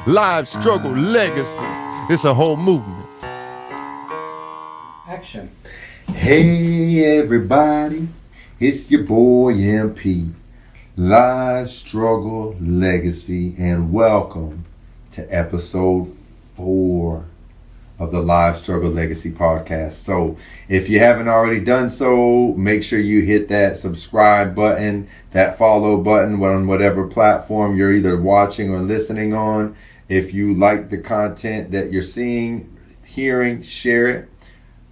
Live struggle legacy. It's a whole movement. Action. Hey everybody, it's your boy MP, Live Struggle Legacy, and welcome to episode 4 of the Live Struggle Legacy podcast. So if you haven't already done so, make sure you hit that subscribe button, that follow button on whatever platform you're either watching or listening on. If you like the content that you're seeing, hearing, share it.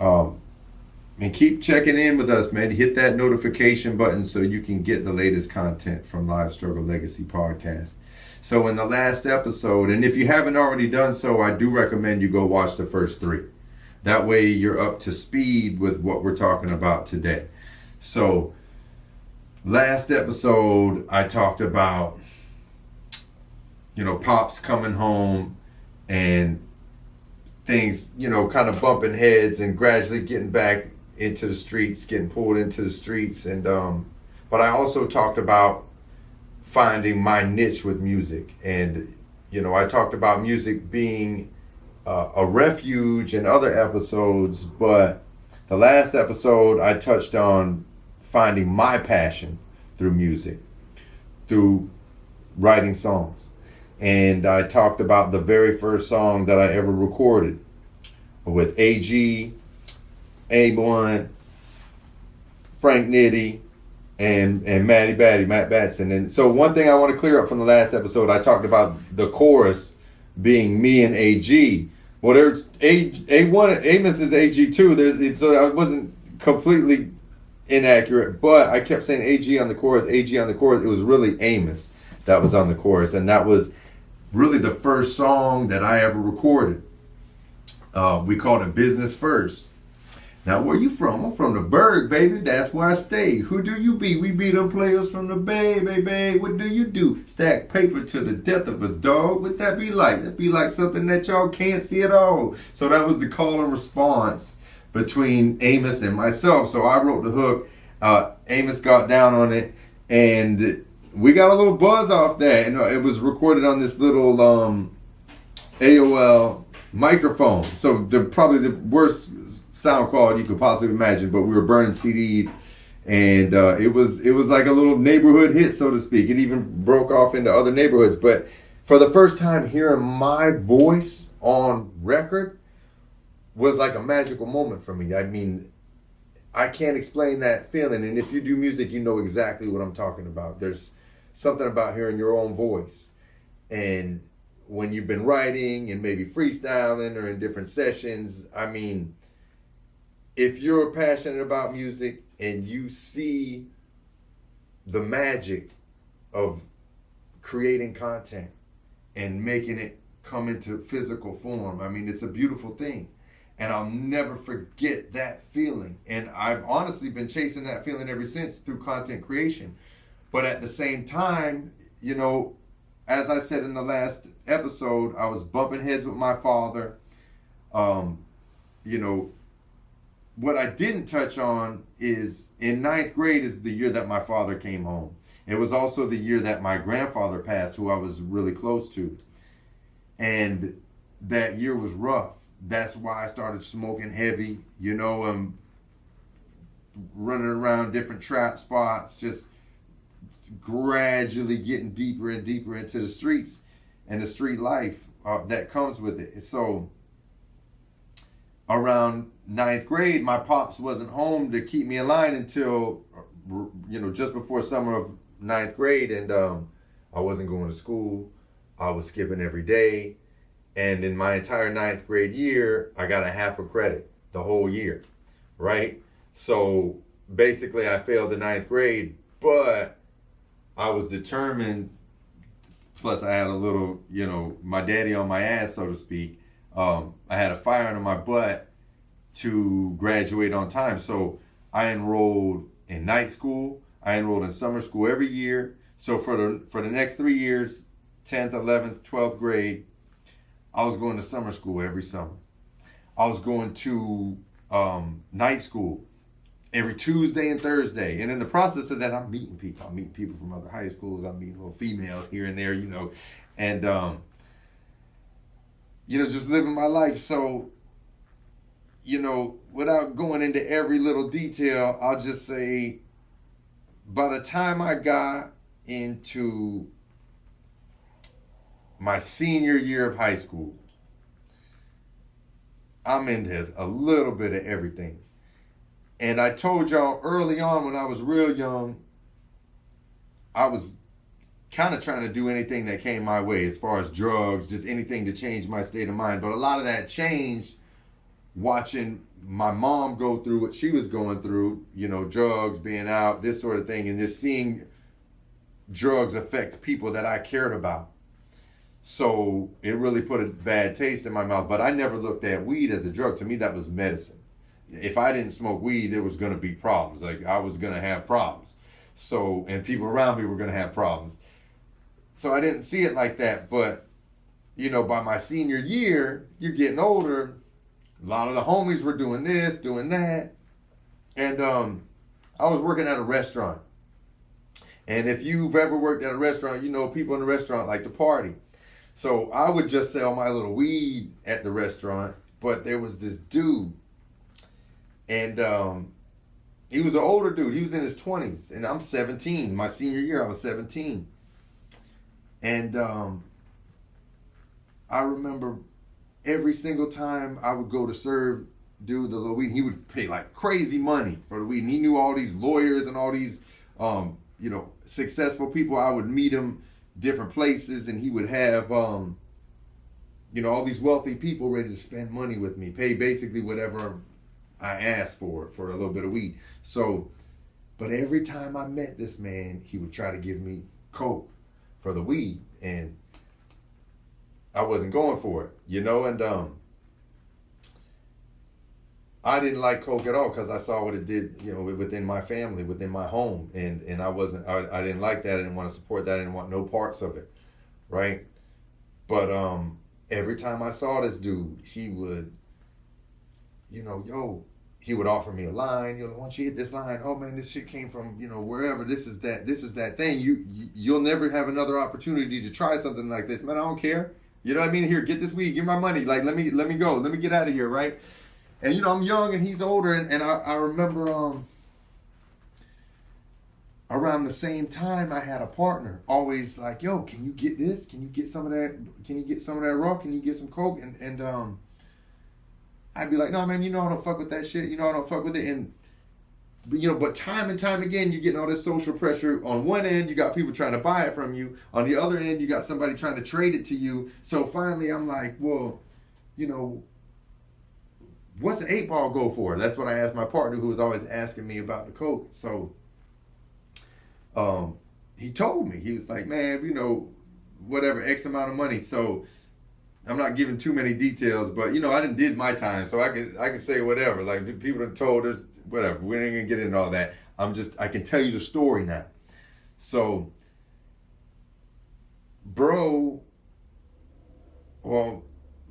And keep checking in with us, man. Hit that notification button so you can get the latest content from Live Struggle Legacy Podcast. So in the last episode, and if you haven't already done so, I do recommend you go watch the first 3. That way you're up to speed with what we're talking about today. So last episode, I talked about, Pops coming home and things, kind of bumping heads and gradually getting back into the streets, getting pulled into the streets. And but I also talked about finding my niche with music. And, I talked about music being a refuge in other episodes, but the last episode I touched on finding my passion through music, through writing songs. And I talked about the very first song that I ever recorded with AG, A1, Frank Nitty, and Matt Batson. And so one thing I want to clear up from the last episode, I talked about the chorus being me and AG. Well, there's A1, Amos is AG too. So I wasn't completely inaccurate, but I kept saying AG on the chorus, AG on the chorus. It was really Amos that was on the chorus, and that was really the first song that I ever recorded. We called it Business First. Now, where you from? I'm from the Berg, baby. That's where I stay. Who do you be? We be them players from the Bay, baby. What do you do? Stack paper to the death of us, dog. What that be like? That be like something that y'all can't see at all. So that was the call and response between Amos and myself. So I wrote the hook. Amos got down on it, and we got a little buzz off that. And it was recorded on this little AOL microphone. So probably the worst sound quality you could possibly imagine, but we were burning CDs, and it was like a little neighborhood hit, so to speak. It even broke off into other neighborhoods. But for the first time, hearing my voice on record was like a magical moment for me. I mean, I can't explain that feeling, and if you do music, you know exactly what I'm talking about. There's something about hearing your own voice, and when you've been writing and maybe freestyling or in different sessions, I mean, if you're passionate about music and you see the magic of creating content and making it come into physical form, I mean, it's a beautiful thing. And I'll never forget that feeling. And I've honestly been chasing that feeling ever since through content creation. But at the same time, as I said in the last episode, I was bumping heads with my father. What I didn't touch on is in 9th grade is the year that my father came home. It was also the year that my grandfather passed, who I was really close to. And that year was rough. That's why I started smoking heavy, running around different trap spots, just gradually getting deeper and deeper into the streets and the street life that comes with it. So around 9th grade, my pops wasn't home to keep me in line until, just before summer of 9th grade. And I wasn't going to school. I was skipping every day. And in my entire 9th grade year, I got a half a credit the whole year, right? So basically I failed the 9th grade, but I was determined. Plus I had a little, my daddy on my ass, so to speak. I had a fire under my butt to graduate on time. So I enrolled in night school. I enrolled in summer school every year. So for the next 3 years, 10th, 11th, 12th grade, I was going to summer school every summer. I was going to night school every Tuesday and Thursday. And in the process of that, I'm meeting people. I'm meeting people from other high schools. I'm meeting little females here and there, And just living my life. So, without going into every little detail, I'll just say by the time I got into my senior year of high school, I'm into a little bit of everything. And I told y'all early on when I was real young, I was kind of trying to do anything that came my way as far as drugs, just anything to change my state of mind. But a lot of that changed watching my mom go through what she was going through, drugs, being out, this sort of thing, and just seeing drugs affect people that I cared about. So it really put a bad taste in my mouth. But I never looked at weed as a drug. To me, that was medicine. If I didn't smoke weed, there was going to be problems. Like, I was going to have problems. So, and people around me were going to have problems. So I didn't see it like that. But, by my senior year, you're getting older. A lot of the homies were doing this, doing that. And I was working at a restaurant. And if you've ever worked at a restaurant, people in the restaurant like to party. So I would just sell my little weed at the restaurant. But there was this dude. And he was an older dude. He was in his 20s. And I'm 17. My senior year, I was 17. And I remember every single time I would go to serve dude the little weed, he would pay like crazy money for the weed. And he knew all these lawyers and all these, successful people. I would meet him different places, and he would have, all these wealthy people ready to spend money with me, pay basically whatever I asked for a little bit of weed. So, but every time I met this man, he would try to give me coke for the weed, and I wasn't going for it, and I didn't like coke at all because I saw what it did, within my family, within my home, and I didn't like that. I didn't want to support that. I didn't want no parts of it, right? But every time I saw this dude, he would, he would offer me a line. Why don't you hit this line? Oh man, this shit came from wherever. This is that thing. You'll never have another opportunity to try something like this, man. I don't care. You know what I mean? Here, get this weed. Give my money. Like, let me go. Let me get out of here, right? And I'm young and he's older, and I remember around the same time I had a partner always like, yo, can you get this? Can you get some of that? Can you get some of that raw? Can you get some coke? And I'd be like, no man, I don't fuck with that shit. I don't fuck with it. And but time and time again, you're getting all this social pressure. On one end, you got people trying to buy it from you. On the other end, you got somebody trying to trade it to you. So finally, I'm like, well, what's an 8-ball go for? That's what I asked my partner, who was always asking me about the coke. So he told me, he was like, man, whatever, X amount of money. So I'm not giving too many details, but I done did my time, so I can say whatever. Like, people have told us whatever. We ain't gonna get into all that. I can tell you the story now. So, bro,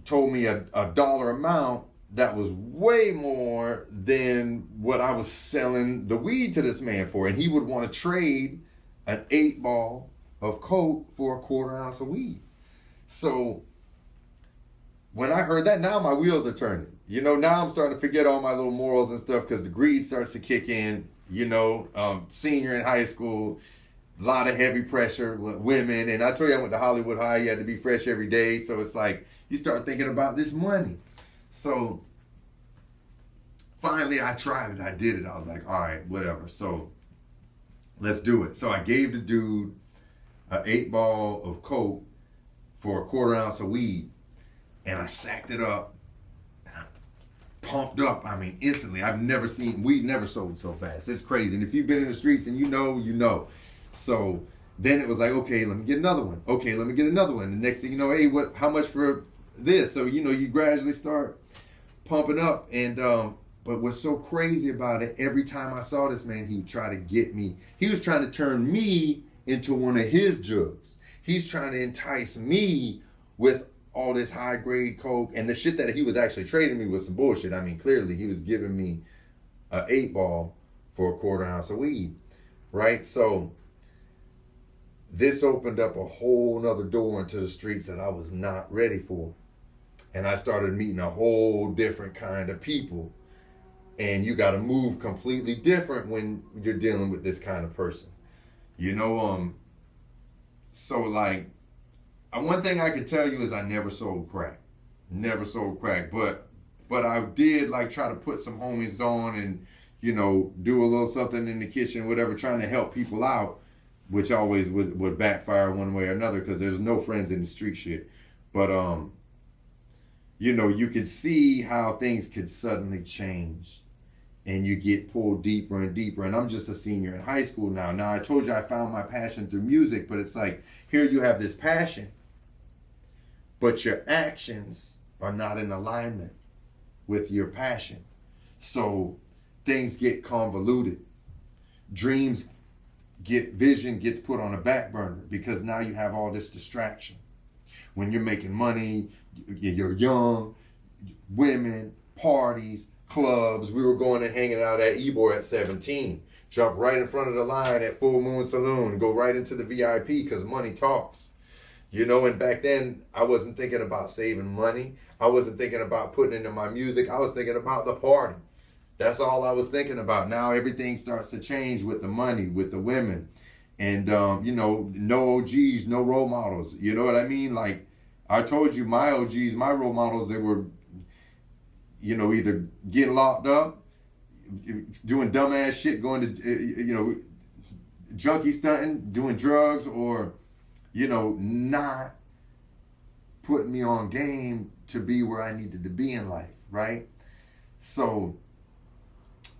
told me a dollar amount that was way more than what I was selling the weed to this man for, and he would want to trade an 8-ball of coke for a 1/4 ounce of weed. So when I heard that, now my wheels are turning. Now I'm starting to forget all my little morals and stuff because the greed starts to kick in. Senior in high school, a lot of heavy pressure with women. And I told you I went to Hollywood High. You had to be fresh every day. So it's like you start thinking about this money. So finally I tried it. I did it. I was like, all right, whatever. So let's do it. So I gave the dude an 8-ball of coke for a 1/4 ounce of weed. And I sacked it up, and I pumped up. I mean, instantly. I've never seen weed never sold so fast. It's crazy. And if you've been in the streets and you know. So then it was like, okay, let me get another one. Okay, let me get another one. The next thing you know, hey, how much for this? So you gradually start pumping up. And but what's so crazy about it? Every time I saw this man, he would try to get me. He was trying to turn me into one of his jugs. He's trying to entice me with all this high grade coke, and the shit that he was actually trading me was some bullshit. I mean, clearly he was giving me an 8-ball for a 1/4 ounce of weed, right? So this opened up a whole nother door into the streets that I was not ready for. And I started meeting a whole different kind of people. And you got to move completely different when you're dealing with this kind of person. You know, so like, one thing I could tell you is I never sold crack. Never sold crack. But I did like try to put some homies on and, you know, do a little something in the kitchen, whatever, trying to help people out, which always would backfire one way or another because there's no friends in the street shit. But, you know, you could see how things could suddenly change and you get pulled deeper and deeper. And I'm just a senior in high school now. Now, I told you I found my passion through music, but it's like, here you have this passion, but your actions are not in alignment with your passion. So things get convoluted. Vision gets put on a back burner because now you have all this distraction. When you're making money, you're young, women, parties, clubs. We were going and hanging out at Ybor at 17. Jump right in front of the line at Full Moon Saloon. Go right into the VIP because money talks. You know, and back then, I wasn't thinking about saving money. I wasn't thinking about putting into my music. I was thinking about the party. That's all I was thinking about. Now everything starts to change with the money, with the women. And, you know, no OGs, no role models. You know what I mean? Like, I told you, my OGs, my role models, they were, you know, either getting locked up, doing dumbass shit, going to, you know, junkie stunting, doing drugs, or, you know, not putting me on game to be where I needed to be in life, right? So,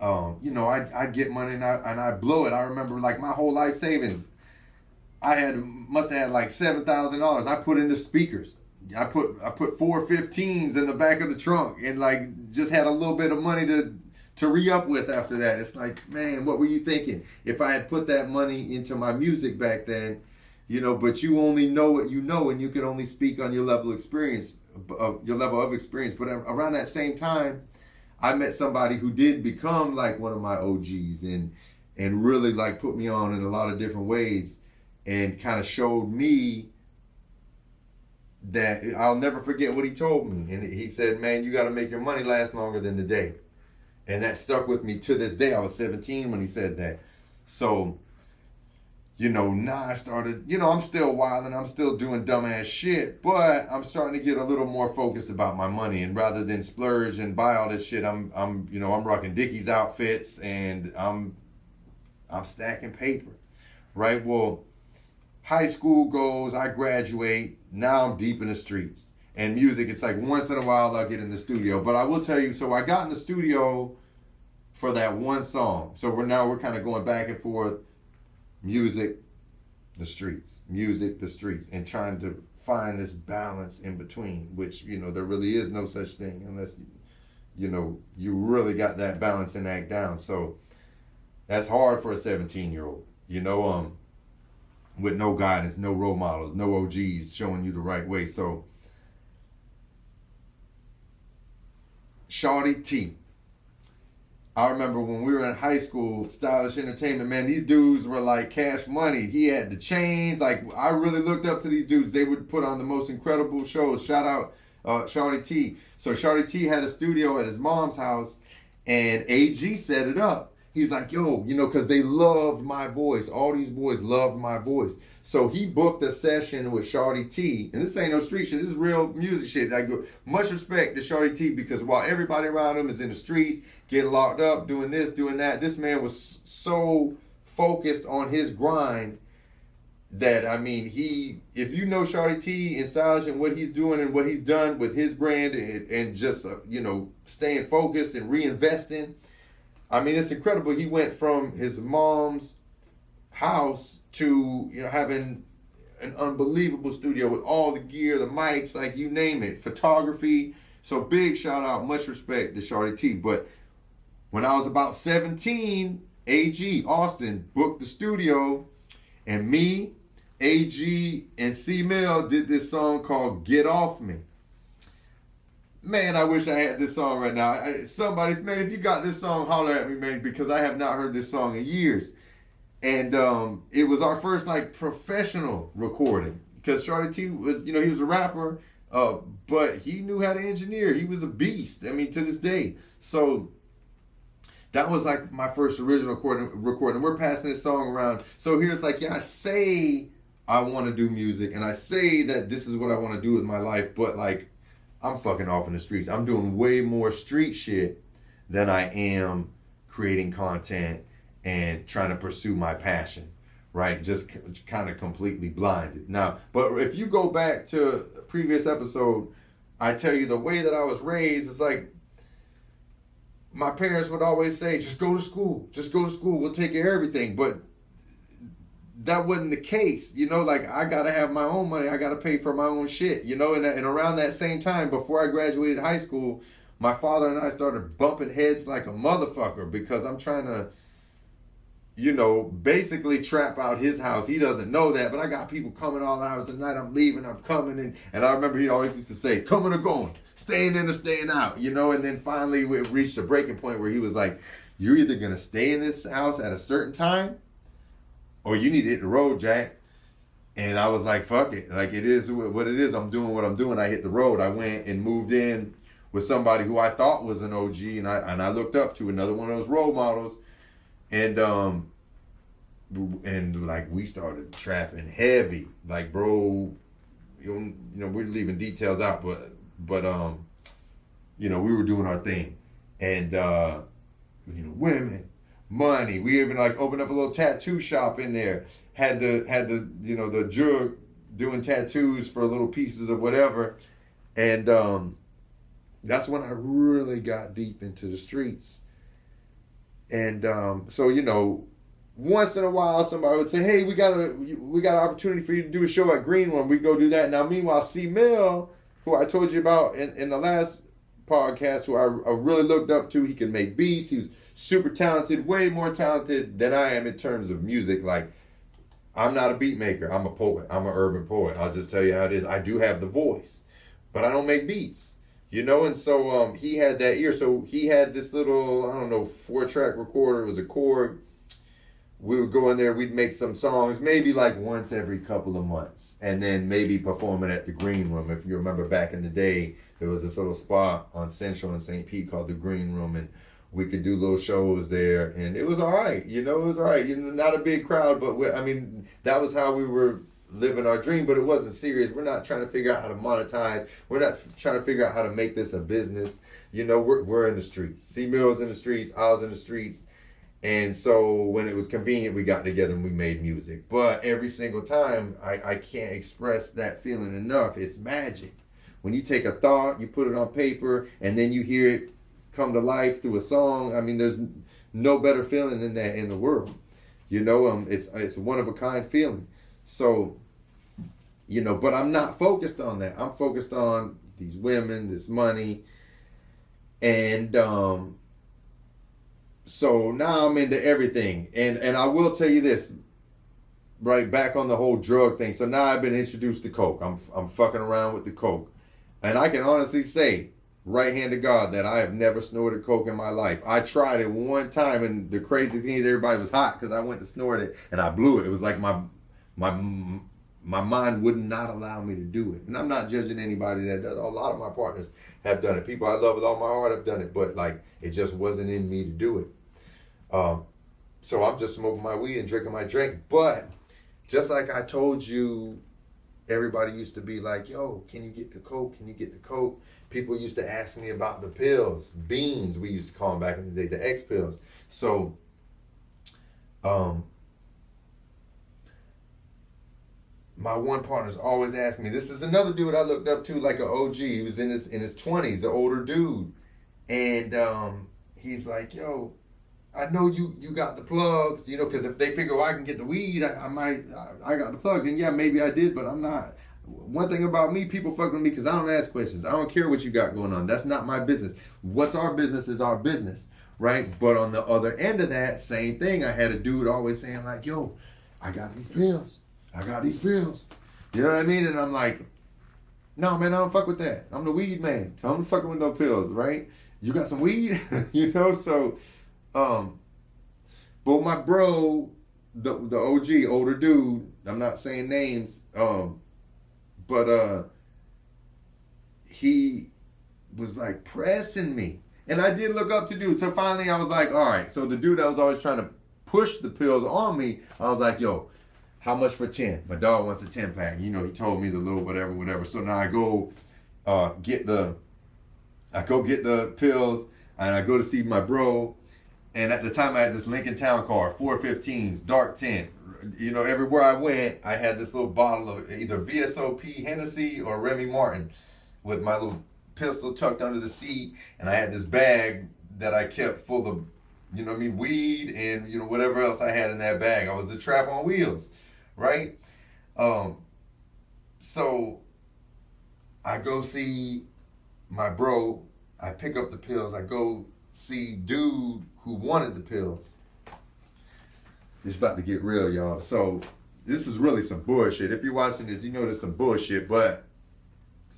you know, I'd get money and I'd blow it. I remember like my whole life savings, must have had like $7,000. I put into speakers. I put 415s in the back of the trunk and like just had a little bit of money to re-up with after that. It's like, man, what were you thinking? If I had put that money into my music back then, you know, but you only know what you know and you can only speak on your level of experience. But around that same time, I met somebody who did become like one of my OGs and really like put me on in a lot of different ways and kind of showed me that I'll never forget what he told me. And he said, man, you got to make your money last longer than the day. And that stuck with me to this day. I was 17 when he said that. So, you know, now I started, you know, I'm still wilding, I'm still doing dumbass shit, but I'm starting to get a little more focused about my money. And rather than splurge and buy all this shit, I'm rocking Dickies outfits and I'm stacking paper, right? Well, high school goes, I graduate, now I'm deep in the streets. And music, it's like once in a while I'll get in the studio. But I will tell you, so I got in the studio for that one song. So we're kind of going back and forth, music, the streets, and trying to find this balance in between, which, you know, there really is no such thing unless, you know, you really got that balancing act down. So that's hard for a 17-year-old, you know, with no guidance, no role models, no OGs showing you the right way. So Shawty T. I remember when we were in high school, Stylish Entertainment, man, these dudes were like Cash Money. He had the chains. Like, I really looked up to these dudes. They would put on the most incredible shows. Shout out Shawty T. So Shawty T had a studio at his mom's house, and AG set it up. He's like, yo, you know, because they loved my voice. All these boys loved my voice. So he booked a session with Shawty T. And this ain't no street shit. This is real music shit. I go, much respect to Shawty T, because while everybody around him is in the streets, getting locked up, doing this, doing that, this man was so focused on his grind that, I mean, if you know Shawty T and Stylish and what he's doing and what he's done with his brand and just, you know, staying focused and reinvesting, I mean, it's incredible. He went from his mom's house to, you know, having an unbelievable studio with all the gear, the mics, like you name it, photography. So big shout out, much respect to Shawty T. But when I was about 17, AG Austin booked the studio, and me, AG, and C-Mill did this song called Get Off Me. Man, I wish I had this song right now. Somebody, man, if you got this song, holler at me, man, because I have not heard this song in years. And it was our first, like, professional recording. Because Shawty T was, you know, he was a rapper. But he knew how to engineer. He was a beast. I mean, to this day. So that was like my first original recording. We're passing this song around. So here's like, yeah, I say I want to do music, and I say that this is what I want to do with my life, but like, I'm fucking off in the streets. I'm doing way more street shit than I am creating content and trying to pursue my passion, right? Just kind of completely blinded. Now, but if you go back to a previous episode, I tell you the way that I was raised, it's like, my parents would always say, just go to school. Just go to school. We'll take care of everything. But that wasn't the case. You know, like, I got to have my own money. I got to pay for my own shit. You know, and around that same time, before I graduated high school, my father and I started bumping heads like a motherfucker because I'm trying to, you know, basically trap out his house. He doesn't know that, but I got people coming all hours of the night. I'm leaving, I'm coming. And I remember he always used to say, coming or going, staying in or staying out, you know. And then finally we reached a breaking point where he was like, you're either going to stay in this house at a certain time or you need to hit the road, Jack. And I was like, fuck it. Like, it is what it is. I'm doing what I'm doing. I hit the road. I went and moved in with somebody who I thought was an OG, and I looked up to, another one of those role models. And like, we started trapping heavy, like, bro, you know, we're leaving details out, but you know, we were doing our thing, and you know, women, money. We even like opened up a little tattoo shop in there. Had the you know, the jug doing tattoos for little pieces of whatever, and that's when I really got deep into the streets. And so, you know, once in a while somebody would say, hey, we got an opportunity for you to do a show at Green Room. We go do that. Now, meanwhile, C Mill, who I told you about in the last podcast, who I really looked up to, he can make beats. He was super talented, way more talented than I am in terms of music. Like, I'm not a beat maker. I'm a poet. I'm an urban poet. I'll just tell you how it is. I do have the voice, but I don't make beats. You know, and so he had that ear. So he had this little, I don't know, 4-track recorder. It was a Korg. We would go in there, we'd make some songs, maybe like once every couple of months. And then maybe perform it at the Green Room. If you remember back in the day, there was this little spot on Central in St. Pete called the Green Room. And we could do little shows there. And it was all right. You know, it was all right. You know, not a big crowd, but I mean, that was how we were living our dream, but it wasn't serious. We're not trying to figure out how to monetize. We're not trying to figure out how to make this a business. You know, we're in the streets. C Mill's in the streets. I was in the streets. And so when it was convenient, we got together and we made music. But every single time, I can't express that feeling enough. It's magic. When you take a thought, you put it on paper, and then you hear it come to life through a song. I mean, there's no better feeling than that in the world. You know, it's a one-of-a-kind feeling. So, you know, but I'm not focused on that. I'm focused on these women, this money. And so now I'm into everything. And I will tell you this, right back on the whole drug thing. So now I've been introduced to coke. I'm fucking around with the coke. And I can honestly say, right hand to God, that I have never snorted coke in my life. I tried it one time, and the crazy thing is everybody was hot because I went to snort it and I blew it. It was like my mind would not allow me to do it. And I'm not judging anybody that does. A lot of my partners have done it. People I love with all my heart have done it, but like, it just wasn't in me to do it. So I'm just smoking my weed and drinking my drink. But just like I told you, everybody used to be like, yo, can you get the coke? Can you get the coke? People used to ask me about the pills, beans, we used to call them back in the day, the X pills. So, my one partner's always asked me, this is another dude I looked up to like an OG. He was in his 20s, an older dude. And he's like, yo, I know you got the plugs, you know, because if they figure, well, I can get the weed, I got the plugs. And yeah, maybe I did, but I'm not. One thing about me, people fuck with me because I don't ask questions. I don't care what you got going on. That's not my business. What's our business is our business, right? But on the other end of that, same thing. I had a dude always saying like, yo, I got these pills. I got these pills. You know what I mean? And I'm like, no, man, I don't fuck with that. I'm the weed man. I'm fucking with no pills, right? You got some weed? You know, so, but my bro, the OG, older dude, I'm not saying names, but he was like pressing me. And I did look up to dude. So finally I was like, all right. So the dude that was always trying to push the pills on me, I was like, yo, how much for 10? My dog wants a 10 pack. You know, he told me the little whatever. So now I go get the pills and I go to see my bro. And at the time I had this Lincoln Town car, 415s, dark tint. You know, everywhere I went, I had this little bottle of either VSOP, Hennessy, or Remy Martin with my little pistol tucked under the seat. And I had this bag that I kept full of, you know what I mean, weed and, you know, whatever else I had in that bag. I was a trap on wheels, right? So I go see my bro. I pick up the pills. I go see dude who wanted the pills. It's about to get real, y'all. So this is really some bullshit. If you're watching this, you know there's some bullshit. But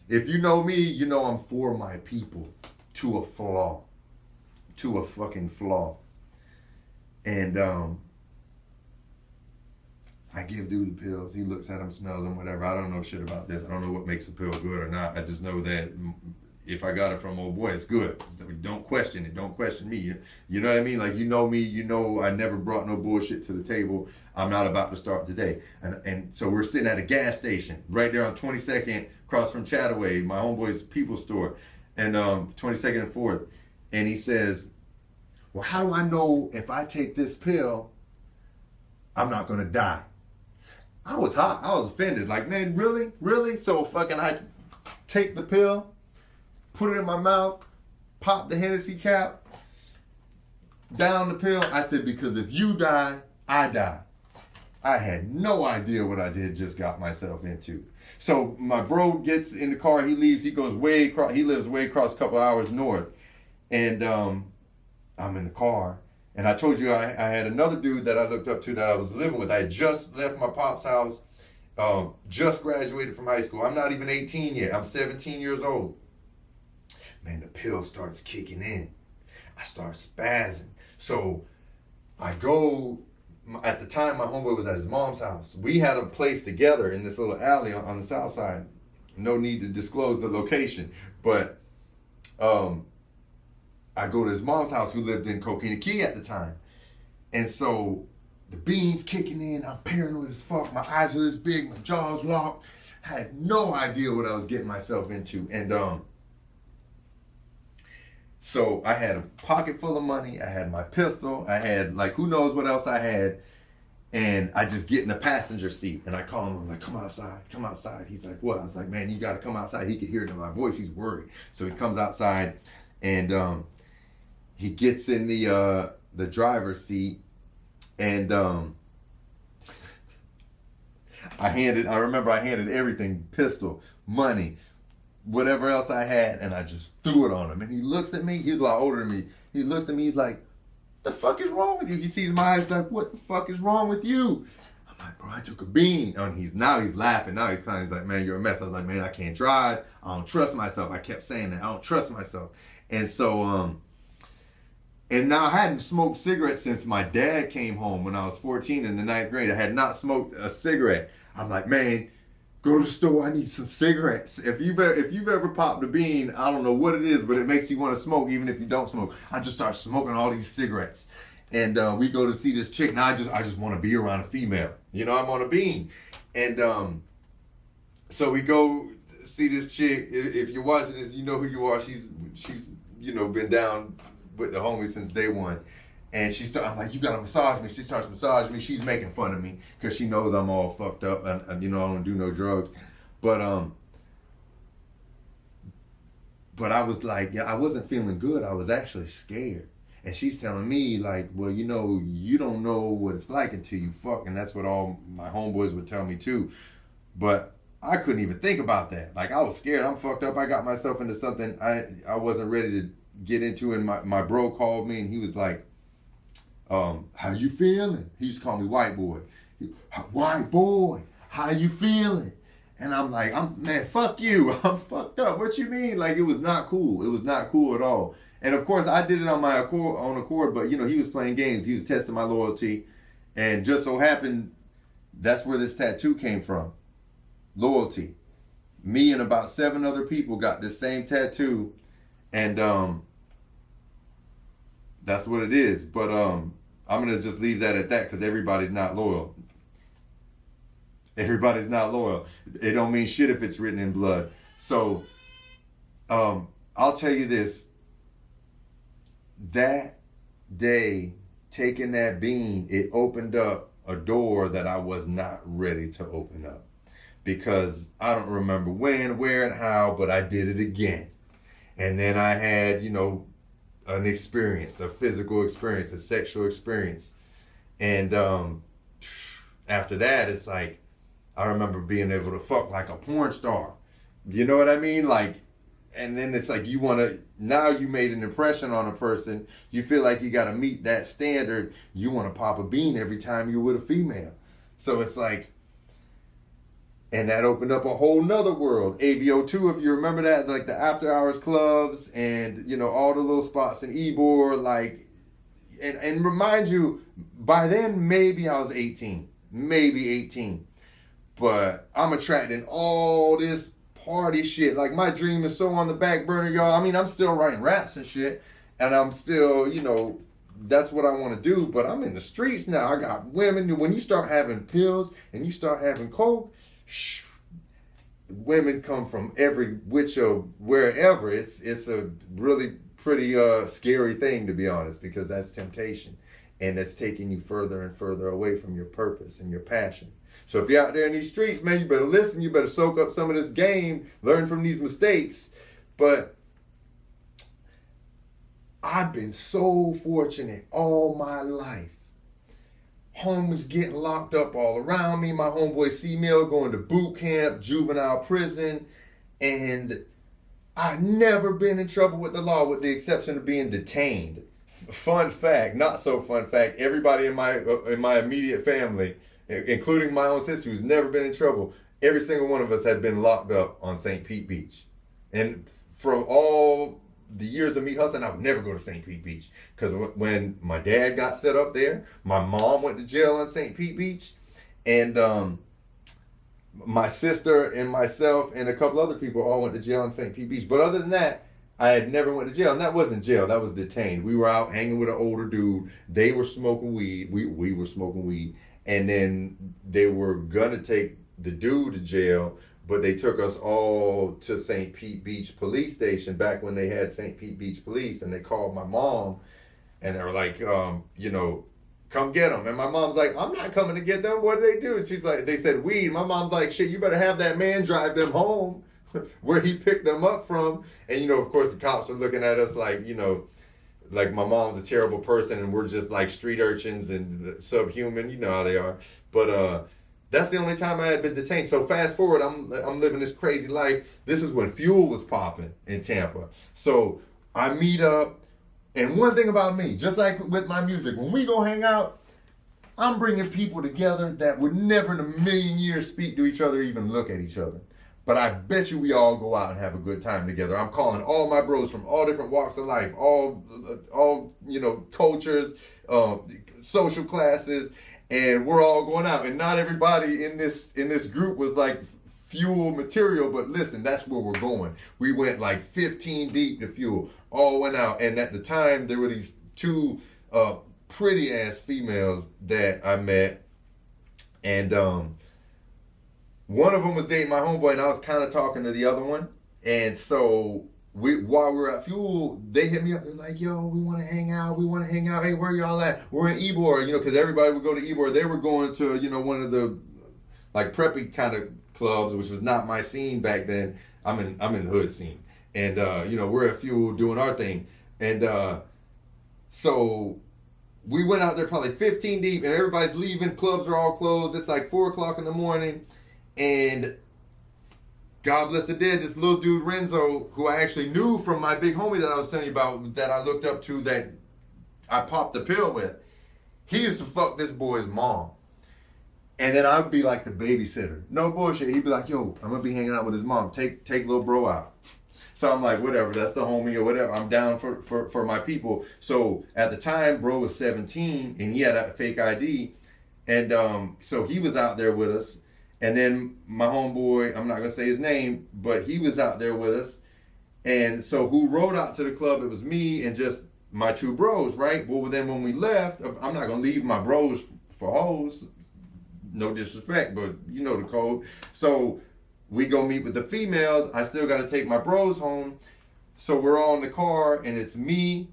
if you know me, you know I'm for my people to a flaw. To a fucking flaw. And I give dude the pills. He looks at them, smells them, whatever. I don't know shit about this. I don't know what makes a pill good or not. I just know that if I got it from old boy, it's good. Don't question it. Don't question me. You know what I mean? Like, you know me. You know I never brought no bullshit to the table. I'm not about to start today. And so we're sitting at a gas station right there on 22nd, across from Chataway, my homeboy's people store, and 22nd and 4th. And he says, well, how do I know if I take this pill, I'm not going to die? I was hot. I was offended. Like, man, really? Really? So fucking I take the pill, put it in my mouth, pop the Hennessy cap, down the pill. I said, because if you die, I die. I had no idea what I did just got myself into. So my bro gets in the car, he leaves, he goes way across, he lives way across a couple hours north. And I'm in the car. And I told you I had another dude that I looked up to that I was living with. I had just left my pop's house, just graduated from high school. I'm not even 18 yet. I'm 17 years old. Man, the pill starts kicking in. I start spazzing. So I go, at the time my homeboy was at his mom's house. We had a place together in this little alley on the south side. No need to disclose the location. But I go to his mom's house, who lived in Coquina Key at the time. And so the beans kicking in, I'm paranoid as fuck. My eyes are this big, my jaw's locked. I had no idea what I was getting myself into. And so I had a pocket full of money. I had my pistol. I had, like, who knows what else I had. And I just get in the passenger seat and I call him. I'm like, come outside, come outside. He's like, what? I was like, man, you got to come outside. He could hear it in my voice. He's worried. So he comes outside and he gets in the driver's seat, and I remember I handed everything, pistol, money, whatever else I had, and I just threw it on him. And he looks at me, he's a lot older than me. He looks at me, he's like, the fuck is wrong with you? He sees my eyes like, what the fuck is wrong with you? I'm like, bro, I took a bean. And he's laughing. Now he's like, man, you're a mess. I was like, man, I can't drive. I don't trust myself. I kept saying that. I don't trust myself. And so, and now I hadn't smoked cigarettes since my dad came home when I was 14 in the 9th grade. I had not smoked a cigarette. I'm like, man, go to the store. I need some cigarettes. If you've ever popped a bean, I don't know what it is, but it makes you want to smoke even if you don't smoke. I just start smoking all these cigarettes. And we go to see this chick. Now I just want to be around a female. You know, I'm on a bean. And so we go see this chick. If you're watching this, you know who you are. She's been down with the homies since day one. And I'm like, you gotta massage me. She starts massaging me. She's making fun of me because she knows I'm all fucked up and I don't do no drugs. But I was like, yeah, I wasn't feeling good. I was actually scared. And she's telling me like, well, you don't know what it's like until you fuck. And that's what all my homeboys would tell me too. But I couldn't even think about that. Like, I was scared. I'm fucked up. I got myself into something I wasn't ready to get into. And my bro called me and he was like, how you feeling? He used to call me white boy. White boy, how you feeling? And I'm like, man, fuck you. I'm fucked up. What you mean? Like, it was not cool. It was not cool at all. And of course, I did it on my own accord, but he was playing games. He was testing my loyalty. And just so happened, that's where this tattoo came from. Loyalty. Me and about 7 other people got this same tattoo, and that's what it is. But I'm gonna just leave that at that because everybody's not loyal. Everybody's not loyal. It don't mean shit if it's written in blood. So I'll tell you this. That day, taking that bean, it opened up a door that I was not ready to open up. Because I don't remember when, where, and how, but I did it again. And then I had, an experience, a physical experience, a sexual experience. And after that, it's like, I remember being able to fuck like a porn star. You know what I mean? Like, and then it's like now you made an impression on a person. You feel like you got to meet that standard. You want to pop a bean every time you're with a female. So it's like, and that opened up a whole nother world. AVO2, if you remember that, like the after hours clubs and, all the little spots in Ybor, like, and remind you, by then, maybe I was 18, maybe 18. But I'm attracting all this party shit. Like, my dream is so on the back burner, y'all. I mean, I'm still writing raps and shit. And I'm still, that's what I want to do. But I'm in the streets now. I got women. When you start having pills and you start having coke, women come from every which of wherever. It's a really pretty scary thing, to be honest, because that's temptation. And that's taking you further and further away from your purpose and your passion. So if you're out there in these streets, man, you better listen. You better soak up some of this game, learn from these mistakes. But I've been so fortunate all my life. Homies getting locked up all around me. My homeboy C-Mill going to boot camp, juvenile prison. And I've never been in trouble with the law with the exception of being detained. Fun fact, not so fun fact, everybody in my immediate family, including my own sister who's never been in trouble, every single one of us had been locked up on St. Pete Beach. And for all the years of me hustling, I would never go to St. Pete Beach. Because when my dad got set up there, my mom went to jail on St. Pete Beach. And my sister and myself and a couple other people all went to jail on St. Pete Beach. But other than that, I had never went to jail. And that wasn't jail. That was detained. We were out hanging with an older dude. They were smoking weed. We were smoking weed. And then they were going to take the dude to jail, but they took us all to St. Pete Beach Police Station back when they had St. Pete Beach Police. And they called my mom and they were like, come get them. And my mom's like, I'm not coming to get them. What did they do? And she's like, they said weed. My mom's like, shit, you better have that man drive them home where he picked them up from. And, of course, the cops are looking at us like, like my mom's a terrible person and we're just like street urchins and subhuman. You know how they are. But that's the only time I had been detained. So fast forward, I'm living this crazy life. This is when Fuel was popping in Tampa. So I meet up. And one thing about me, just like with my music, when we go hang out, I'm bringing people together that would never in a million years speak to each other, even look at each other. But I bet you we all go out and have a good time together. I'm calling all my bros from all different walks of life, all cultures, social classes, and we're all going out. And not everybody in this group was like Fuel material, but listen, that's where we're going. We went like 15 deep to Fuel, all went out. And at the time, there were these two pretty ass females that I met, and one of them was dating my homeboy, and I was kind of talking to the other one. And so while we were at Fuel, they hit me up. They're like, yo, we want to hang out. Hey, where y'all at? We're in Ybor, because everybody would go to Ybor. They were going to, one of the like preppy kind of clubs, which was not my scene back then. I'm in the hood scene. And, we're at Fuel doing our thing. And so we went out there probably 15 deep, and everybody's leaving. Clubs are all closed. It's like 4 o'clock in the morning. And God bless the dead, this little dude Renzo, who I actually knew from my big homie that I was telling you about, that I looked up to, that I popped the pill with, he used to fuck this boy's mom. And then I'd be like the babysitter. No bullshit. He'd be like, yo, I'm going to be hanging out with his mom. Take little bro out. So I'm like, whatever, that's the homie or whatever. I'm down for my people. So at the time, bro was 17 and he had a fake ID. And so he was out there with us. And then my homeboy, I'm not gonna say his name, but he was out there with us. And so who rode out to the club? It was me and just my two bros, right? Well, then when we left, I'm not gonna leave my bros for hoes. No disrespect, but you know the code. So we go meet with the females. I still gotta take my bros home. So we're all in the car, and it's me,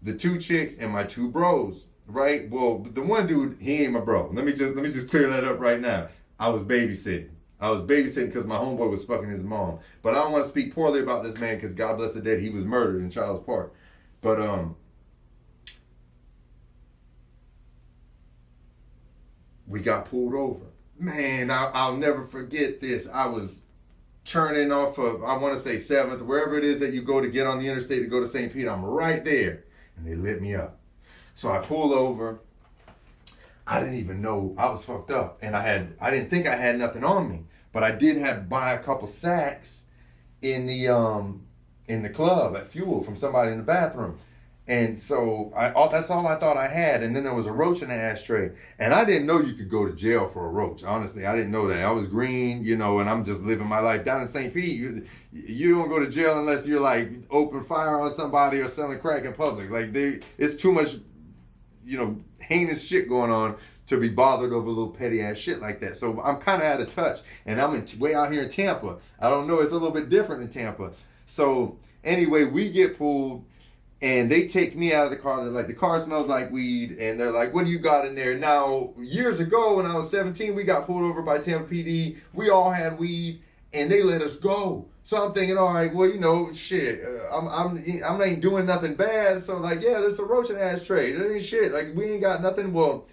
the two chicks, and my two bros, right? Well, the one dude, he ain't my bro. Let me just clear that up right now. I was babysitting because my homeboy was fucking his mom. But I don't want to speak poorly about this man because God bless the dead, he was murdered in Child's Park. But we got pulled over. Man, I'll never forget this. I was turning off of, I want to say 7th, wherever it is that you go to get on the interstate to go to St. Pete. I'm right there. And they lit me up. So I pull over. I didn't even know I was fucked up. And I didn't think I had nothing on me. But I did buy a couple sacks in the club at Fuel from somebody in the bathroom. And so that's all I thought I had. And then there was a roach in the ashtray. And I didn't know you could go to jail for a roach. Honestly, I didn't know that. I was green, and I'm just living my life down in St. Pete. You don't go to jail unless you're like open fire on somebody or selling crack in public. Like it's too much, heinous shit going on to be bothered over little petty ass shit like that. So I'm kind of out of touch. And I'm way out here in Tampa. I don't know. It's a little bit different in Tampa. So anyway, we get pulled. And they take me out of the car. They're like, the car smells like weed. And they're like, what do you got in there? Now, years ago when I was 17, we got pulled over by Tampa PD. We all had weed. And they let us go. So I'm thinking, all right, well, shit. I ain't doing nothing bad. So like, yeah, there's a roach in the ashtray. There ain't shit. Like, we ain't got nothing. Well,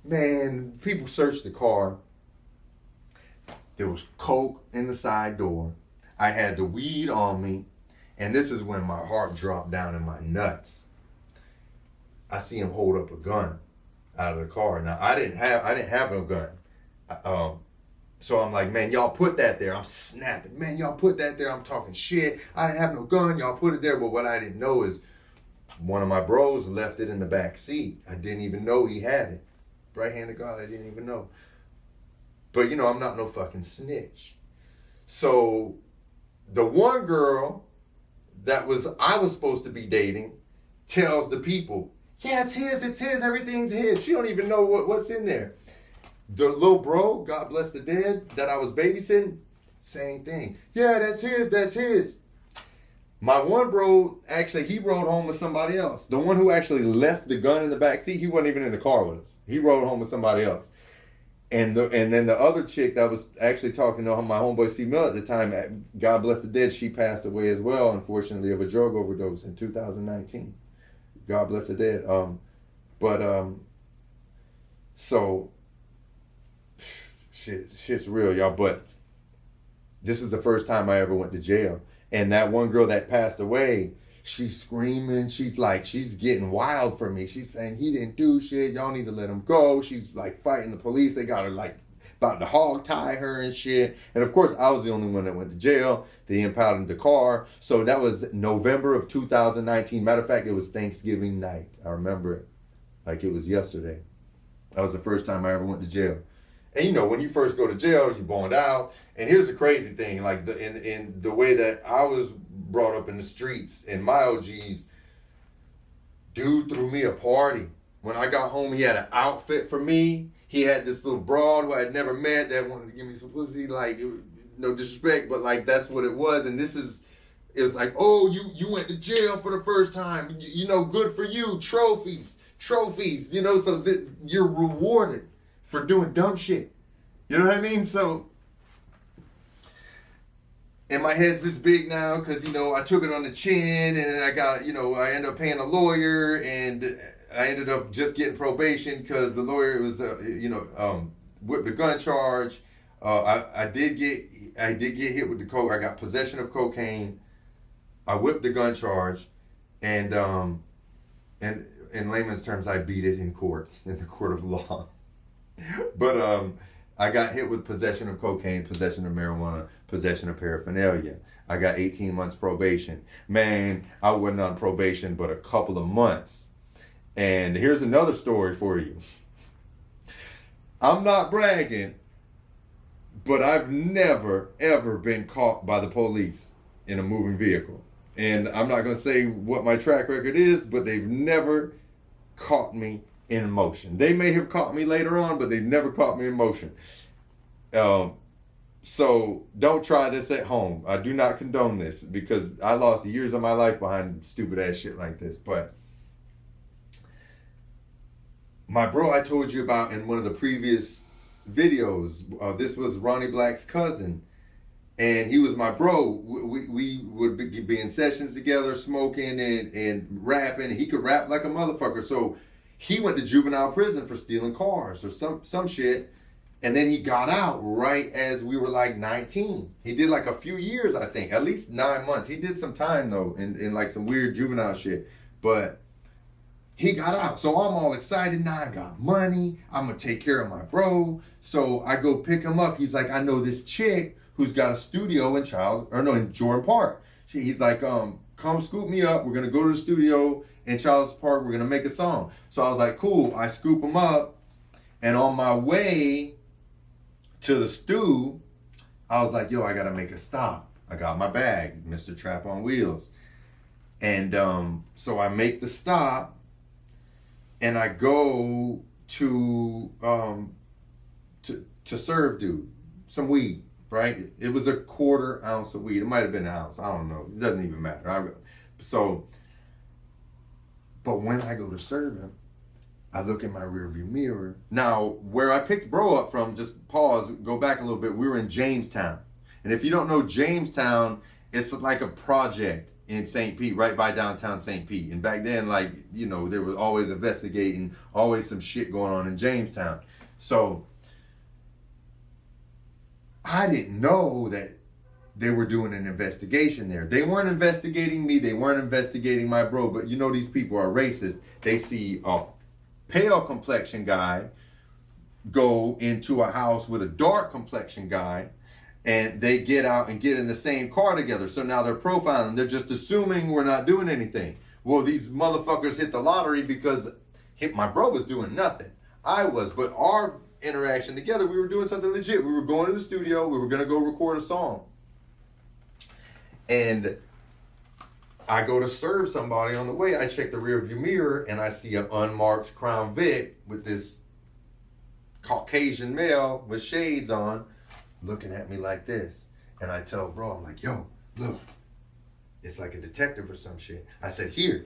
man, people searched the car. There was coke in the side door. I had the weed on me. And this is when my heart dropped down in my nuts. I see him hold up a gun out of the car. Now I didn't have no gun. So I'm like, man, y'all put that there. I'm snapping. Man, y'all put that there. I'm talking shit. I didn't have no gun. Y'all put it there. But what I didn't know is one of my bros left it in the back seat. I didn't even know he had it. Right hand to God, I didn't even know. But I'm not no fucking snitch. So the one girl I was supposed to be dating tells the people, yeah, it's his, everything's his. She don't even know what's in there. The little bro, God bless the dead, that I was babysitting, same thing. Yeah, that's his. My one bro, actually, he rode home with somebody else. The one who actually left the gun in the back seat, he wasn't even in the car with us. He rode home with somebody else. And then the other chick that was actually talking to my homeboy C. Mill at the time, God bless the dead, she passed away as well, unfortunately, of a drug overdose in 2019. God bless the dead. So shit's real, y'all. But this is the first time I ever went to jail. And that one girl that passed away, she's screaming. She's getting wild for me. She's saying, he didn't do shit. Y'all need to let him go. She's like fighting the police. They got her like about to hog tie her and shit. And of course, I was the only one that went to jail. They impounded the car. So that was November of 2019. Matter of fact, it was Thanksgiving night. I remember it like it was yesterday. That was the first time I ever went to jail. And when you first go to jail, you're bond out. And here's the crazy thing, like in the way that I was brought up in the streets and my OGs, dude threw me a party. When I got home, he had an outfit for me. He had this little broad who I had never met that wanted to give me some pussy. Like, no disrespect, but like that's what it was. And it was like, oh, you went to jail for the first time. Good for you. Trophies. So that you're rewarded for doing dumb shit. You know what I mean? So, and my head's this big now because, I took it on the chin and then I got, I ended up paying a lawyer and I ended up just getting probation because the lawyer was, with the gun charge. I did get hit with the coke. I got possession of cocaine. I whipped the gun charge and in layman's terms, I beat it in the court of law. But I got hit with possession of cocaine, possession of marijuana, possession of paraphernalia. I got 18 months probation. Man, I wasn't on probation but a couple of months. And here's another story for you. I'm not bragging, But I've never, ever been caught by the police in a moving vehicle. And I'm not going to say what my track record is, but they've never caught me in motion. They may have caught me later on, but they've never caught me in motion. So don't try this at home. I do not condone this because I lost years of my life behind stupid ass shit like this. But my bro I told you about in one of the previous videos, this was Ronnie Black's cousin. And he was my bro. We would be in sessions together, smoking and rapping. He could rap like a motherfucker. So he went to juvenile prison for stealing cars or some shit. And then he got out right as we were like 19. He did like a few years, I think, at least 9 months. He did some time though in like some weird juvenile shit. But he got out. So I'm all excited now. I got money. I'm going to take care of my bro. So I go pick him up. He's like, I know this chick who's got a studio in in Jordan Park. He's like, come scoop me up. We're going to go to the studio in Charles Park. We're going to make a song. So I was like, cool. I scoop him up. And on my way to the stew, I was like, yo, I got to make a stop. I got my bag, Mr. Trap on Wheels. And so I make the stop and I go to serve dude some weed. Right? It was a 1/4 ounce of weed. It might have been an ounce. I don't know. It doesn't even matter. But when I go to serve him, I look in my rearview mirror. Now, where I picked bro up from, just pause, go back a little bit. We were in Jamestown. And if you don't know Jamestown, it's like a project in St. Pete, right by downtown St. Pete. And back then, like, you know, they were always investigating, always some shit going on in Jamestown. So I didn't know that they were doing an investigation there. They weren't investigating me. They weren't investigating my bro. But you know, these people are racist. They see a pale complexion guy go into a house with a dark complexion guy, and they get out and get in the same car together. So now they're profiling. They're just assuming we're not doing anything. Well, these motherfuckers hit the lottery because my bro was doing nothing. I was, but our interaction together, we were doing something legit. We were going to the studio. We were going to go record a song. And I go to serve somebody on the way. I check the rearview mirror and I see an unmarked Crown Vic with this Caucasian male with shades on looking at me like this. And I tell bro, I'm like, yo, look, it's like a detective or some shit. I said, here.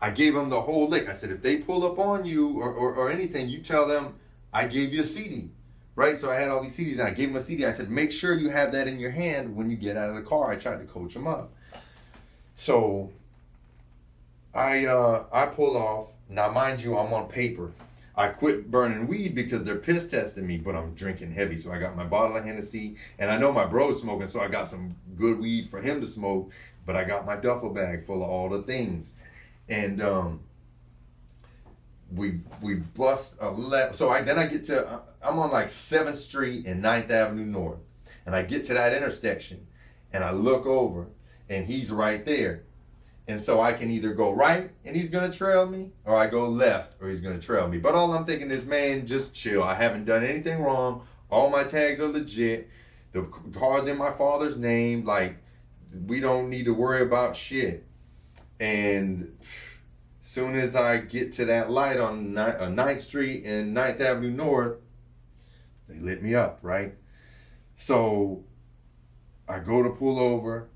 I gave him the whole lick. I said, if they pull up on you or anything, you tell them I gave you a CD, right? So I had all these CDs and I gave him a CD. I said, make sure you have that in your hand when you get out of the car. I tried to coach him up. So I pull off. Now, mind you, I'm on paper. I quit burning weed because they're piss testing me, but I'm drinking heavy. So I got my bottle of Hennessy and I know my bro's smoking. So I got some good weed for him to smoke, but I got my duffel bag full of all the things. And, we bust a left. So then I get to, I'm on like 7th Street and 9th Avenue North. And I get to that intersection and I look over and he's right there. And so I can either go right and he's going to trail me, or I go left or he's going to trail me. But all I'm thinking is, man, just chill. I haven't done anything wrong. All my tags are legit. The car's in my father's name. Like, we don't need to worry about shit. And soon as I get to that light on 9th Street and 9th Avenue North, they lit me up, right? So I go to pull over,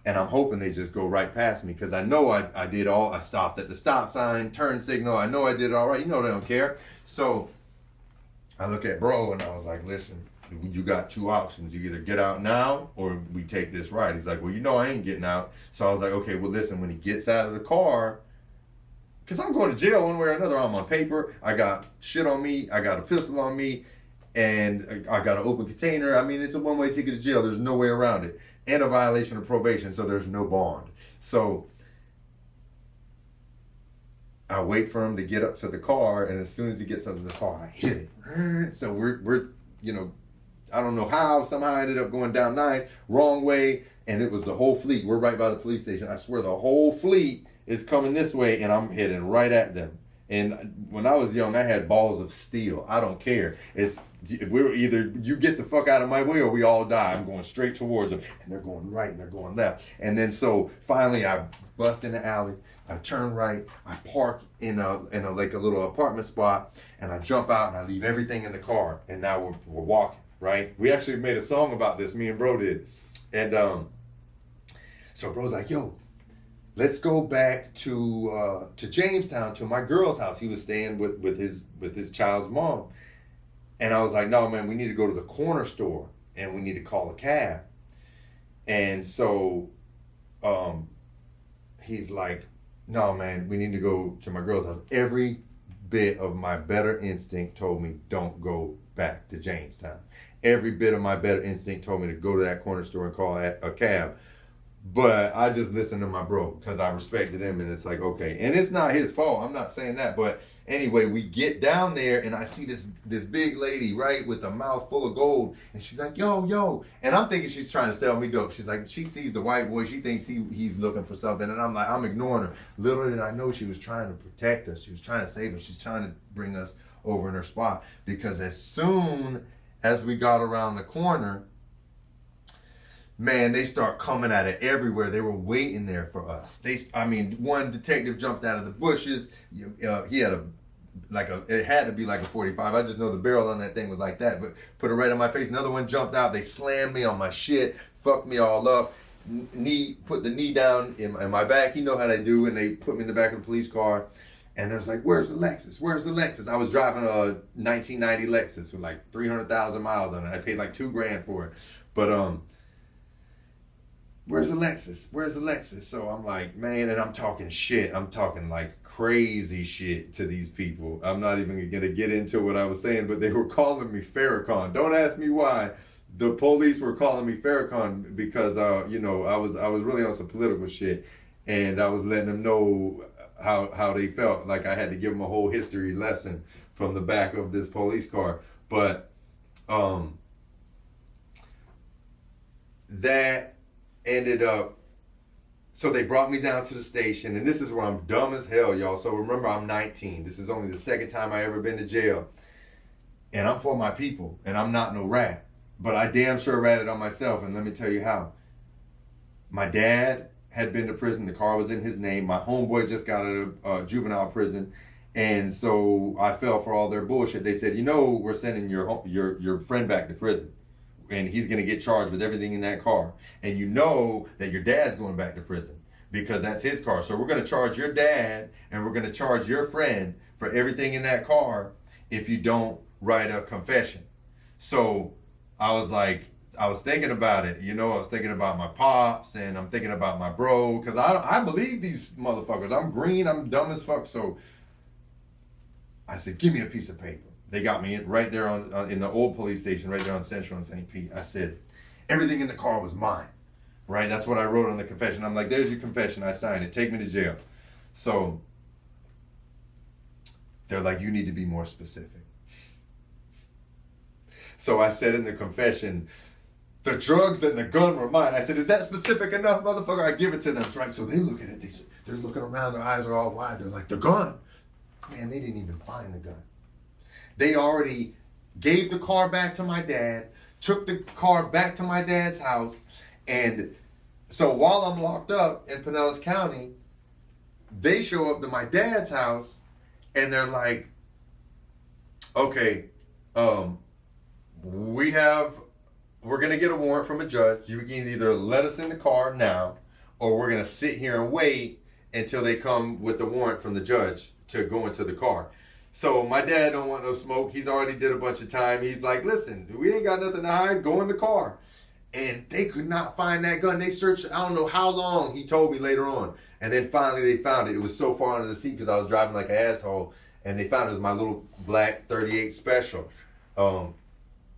and I'm hoping they just go right past me because I know I stopped at the stop sign, turn signal. I know I did it all right. You know they don't care. So I look at bro, and I was like, listen, you got 2 options. You either get out now or we take this ride. He's like, well, you know I ain't getting out. So I was like, okay, well, listen, when he gets out of the car, because I'm going to jail one way or another. I'm on paper. I got shit on me. I got a pistol on me. And I got an open container. I mean, it's a one-way ticket to jail. There's no way around it. And a violation of probation, so there's no bond. So I wait for him to get up to the car, and as soon as he gets up to the car, I hit it. So we're you know, I don't know how. Somehow I ended up going down 9th, wrong way, and it was the whole fleet. We're right by the police station. I swear the whole fleet is coming this way, and I'm heading right at them. And when I was young, I had balls of steel. I don't care. We're either you get the fuck out of my way or we all die. I'm going straight towards them, and they're going right and they're going left. And then so finally, I bust in the alley. I turn right. I park in a like a little apartment spot, and I jump out and I leave everything in the car. And now we're walking. Right? We actually made a song about this. Me and bro did, and so bro's like, yo. Let's go back to Jamestown, to my girl's house. He was staying with his child's mom. And I was like, no, man, we need to go to the corner store and we need to call a cab. And so he's like, no, man, we need to go to my girl's house. Every bit of my better instinct told me don't go back to Jamestown. Every bit of my better instinct told me to go to that corner store and call a cab. But I just listened to my bro because I respected him, and it's like, okay. And it's not his fault. I'm not saying that. But anyway, we get down there, and I see this big lady, right, with a mouth full of gold. And she's like, yo. And I'm thinking she's trying to sell me dope. She's like, she sees the white boy. She thinks he's looking for something. And I'm like, I'm ignoring her. Little did I know she was trying to protect us. She was trying to save us. She's trying to bring us over in her spot. Because as soon as we got around the corner, man, they start coming at it everywhere. They were waiting there for us. One detective jumped out of the bushes. He had it had to be like a 45. I just know the barrel on that thing was like that, but put it right in my face. Another one jumped out. They slammed me on my shit, fucked me all up. Put the knee down in my back. You know how they do, and they put me in the back of the police car. And they was like, where's the Lexus? Where's the Lexus? I was driving a 1990 Lexus with like 300,000 miles on it. I paid like $2,000 for it. But, where's the Lexus? Where's the Lexus? So I'm like, man, and I'm talking shit. I'm talking like crazy shit to these people. I'm not even going to get into what I was saying, but they were calling me Farrakhan. Don't ask me why. The police were calling me Farrakhan because, I was really on some political shit, and I was letting them know how they felt. Like I had to give them a whole history lesson from the back of this police car. But that ended up, so they brought me down to the station, and this is where I'm dumb as hell, y'all. So remember, I'm 19. This is only the second time I ever been to jail, and I'm for my people, and I'm not no rat, but I damn sure ratted on myself. And let me tell you how. My dad had been to prison. The car was in his name. My homeboy just got out of juvenile prison, and so I fell for all their bullshit. They said, we're sending your friend back to prison, and he's going to get charged with everything in that car. And you know that your dad's going back to prison because that's his car. So we're going to charge your dad and we're going to charge your friend for everything in that car if you don't write a confession. So I was thinking about it. I was thinking about my pops, and I'm thinking about my bro, because I believe these motherfuckers. I'm green. I'm dumb as fuck. So I said, give me a piece of paper. They got me right there in the old police station, right there on Central and St. Pete. I said, everything in the car was mine, right? That's what I wrote on the confession. I'm like, there's your confession. I signed it. Take me to jail. So they're like, you need to be more specific. So I said in the confession, the drugs and the gun were mine. I said, is that specific enough, motherfucker? I give it to them, right? So they look at it. They're looking around. Their eyes are all wide. They're like, the gun. Man, they didn't even find the gun. They already gave the car back to my dad, took the car back to my dad's house. And so while I'm locked up in Pinellas County, they show up to my dad's house and they're like, okay, we're going to get a warrant from a judge. You can either let us in the car now, or we're going to sit here and wait until they come with the warrant from the judge to go into the car. So my dad don't want no smoke. He's already did a bunch of time. He's like, listen, we ain't got nothing to hide. Go in the car. And they could not find that gun. They searched, I don't know how long, he told me later on. And then finally they found it. It was so far under the seat because I was driving like an asshole. And they found it was my little black 38 Special.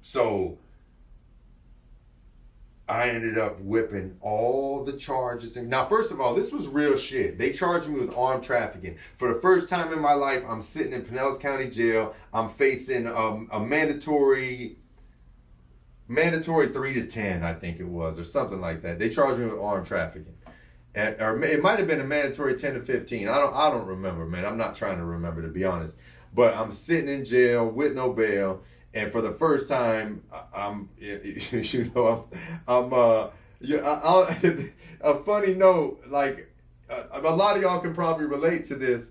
So I ended up whipping all the charges. Now, first of all, this was real shit. They charged me with armed trafficking. For the first time in my life, I'm sitting in Pinellas County Jail. I'm facing a mandatory 3 to 10, I think it was, or something like that. They charged me with armed trafficking. or it might have been a mandatory 10 to 15. I don't remember, man. I'm not trying to remember, to be honest. But I'm sitting in jail with no bail, and for the first time, I'm you know I'm a funny note, like a lot of y'all can probably relate to this,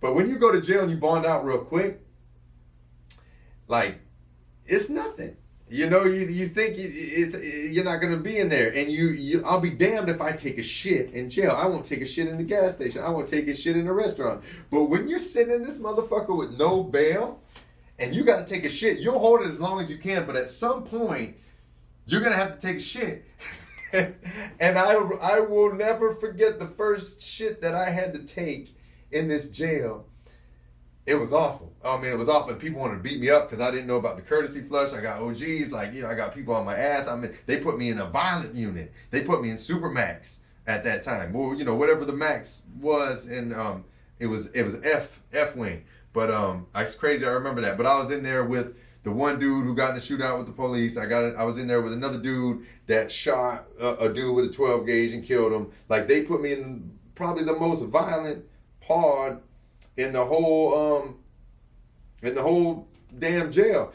but when you go to jail and you bond out real quick, like, it's nothing. You know, you think you're not gonna be in there, and I'll be damned if I take a shit in jail. I won't take a shit in the gas station. I won't take a shit in a restaurant. But when you're sitting in this motherfucker with no bail, and you got to take a shit, you'll hold it as long as you can. But at some point, you're gonna have to take a shit. And I will never forget the first shit that I had to take in this jail. It was awful. I mean, it was awful. And people wanted to beat me up because I didn't know about the courtesy flush. I got OGs, like, you know, I got people on my ass. I mean, they put me in a violent unit. They put me in Supermax at that time. Well, you know, whatever the max was, and it was F wing. But it's crazy. I remember that. But I was in there with the one dude who got in a shootout with the police. I was in there with another dude that shot a dude with a 12 gauge and killed him. Like, they put me in probably the most violent pod in the whole damn jail.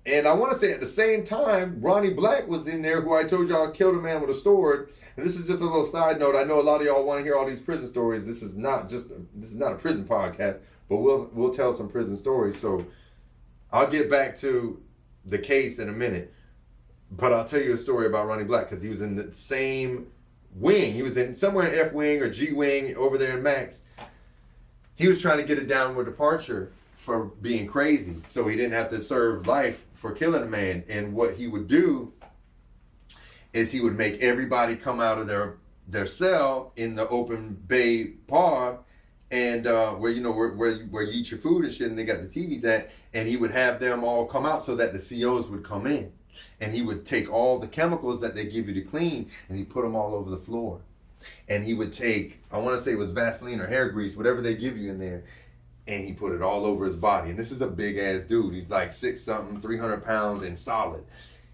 And I want to say at the same time, Ronnie Black was in there, who I told y'all killed a man with a sword. And this is just a little side note. I know a lot of y'all want to hear all these prison stories. This is not a prison podcast, but we'll tell some prison stories. So I'll get back to the case in a minute, but I'll tell you a story about Ronnie Black, because he was in the same wing. He was in somewhere in F wing or G wing over there in Max. He was trying to get a downward departure for being crazy, so he didn't have to serve life for killing a man. And what he would do is he would make everybody come out of their cell in the open bay pod, and where you eat your food and shit, and they got the TVs at, and he would have them all come out so that the COs would come in, and he would take all the chemicals that they give you to clean, and he put them all over the floor. And he would take, I want to say it was Vaseline or hair grease, whatever they give you in there, and he put it all over his body. And this is a big ass dude. He's like 6-something, 300 pounds and solid.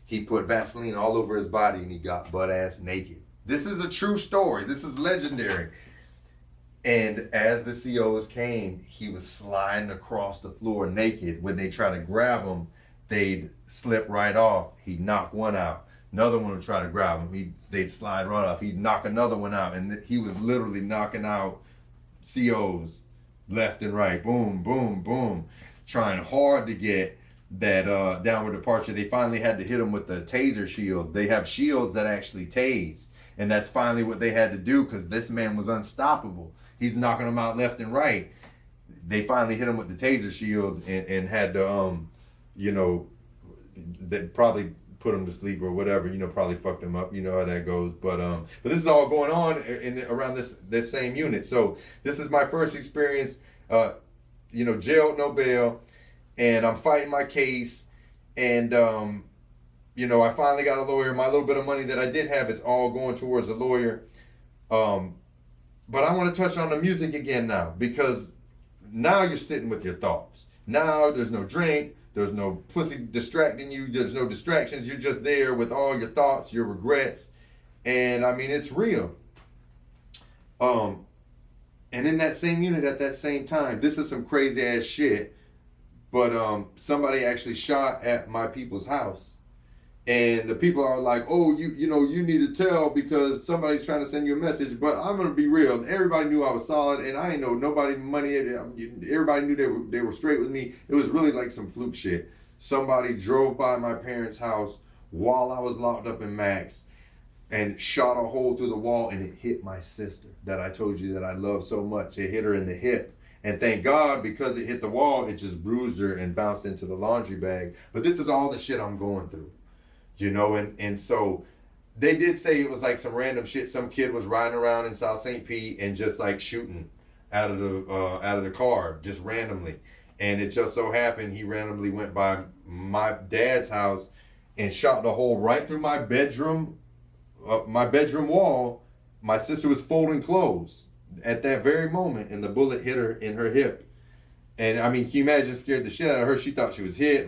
He put Vaseline all over his body, and he got butt ass naked. This is a true story. This is legendary. And as the COs came, he was sliding across the floor naked. When they try to grab him, they'd slip right off. He'd knock one out. Another one would try to grab him. They'd slide right off. He'd knock another one out. And he was literally knocking out COs left and right. Boom, boom, boom. Trying hard to get that downward departure. They finally had to hit him with the taser shield. They have shields that actually tase. And that's finally what they had to do, because this man was unstoppable. He's knocking them out left and right. They finally hit him with the taser shield and had to, they probably put him to sleep or whatever, probably fucked him up. You know how that goes. But this is all going on around this same unit. So this is my first experience, jail, no bail, and I'm fighting my case. And, I finally got a lawyer. My little bit of money that I did have, it's all going towards a lawyer. But I want to touch on the music again now, because now you're sitting with your thoughts. Now there's no drink. There's no pussy distracting you. There's no distractions. You're just there with all your thoughts, your regrets. And I mean, it's real. And in that same unit at that same time, this is some crazy ass shit. But somebody actually shot at my people's house. And the people are like, oh, you need to tell because somebody's trying to send you a message. But I'm going to be real. Everybody knew I was solid, and I ain't know nobody money. Everybody knew they were straight with me. It was really like some fluke shit. Somebody drove by my parents' house while I was locked up in Max and shot a hole through the wall, and it hit my sister that I told you that I love so much. It hit her in the hip. And thank God, because it hit the wall, it just bruised her and bounced into the laundry bag. But this is all the shit I'm going through. And so they did say it was like some random shit. Some kid was riding around in South St. Pete and just like shooting out of the car just randomly. And it just so happened he randomly went by my dad's house and shot the hole right through my bedroom wall. My sister was folding clothes at that very moment, and the bullet hit her in her hip. And I mean, can you imagine, scared the shit out of her? She thought she was hit.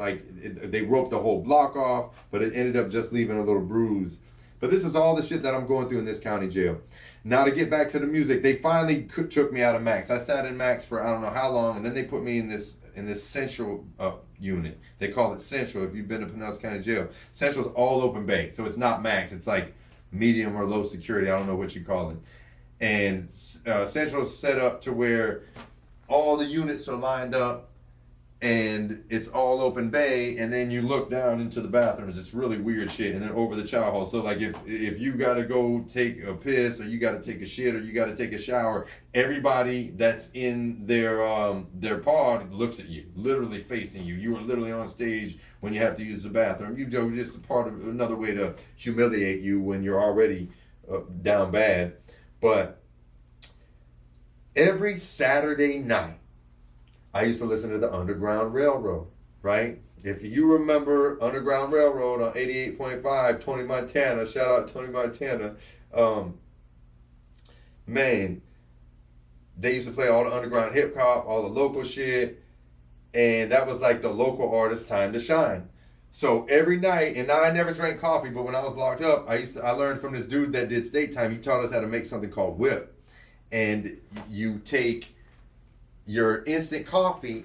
They roped the whole block off, but it ended up just leaving a little bruise. But this is all the shit that I'm going through in this county jail. Now to get back to the music, they finally took me out of Max. I sat in Max for I don't know how long, and then they put me in this Central unit. They call it Central. If you've been to Pinellas County Jail, Central's all open bay, so it's not Max. It's like medium or low security. I don't know what you call it. And Central's set up to where all the units are lined up, and it's all open bay, and then you look down into the bathrooms. It's really weird shit, and then over the chow hall. So like if you gotta go take a piss, or you gotta take a shit, or you gotta take a shower, everybody that's in their pod looks at you, literally facing you. You are literally on stage when you have to use the bathroom. You know, just a part of another way to humiliate you when you're already down bad. But every Saturday night, I used to listen to the Underground Railroad, right? If you remember Underground Railroad on 88.5, Tony Montana, shout out Tony Montana, man, they used to play all the underground hip hop, all the local shit, and that was like the local artist's time to shine. So every night, and now I never drank coffee, but when I was locked up, I learned from this dude that did state time. He taught us how to make something called whip. And you take your instant coffee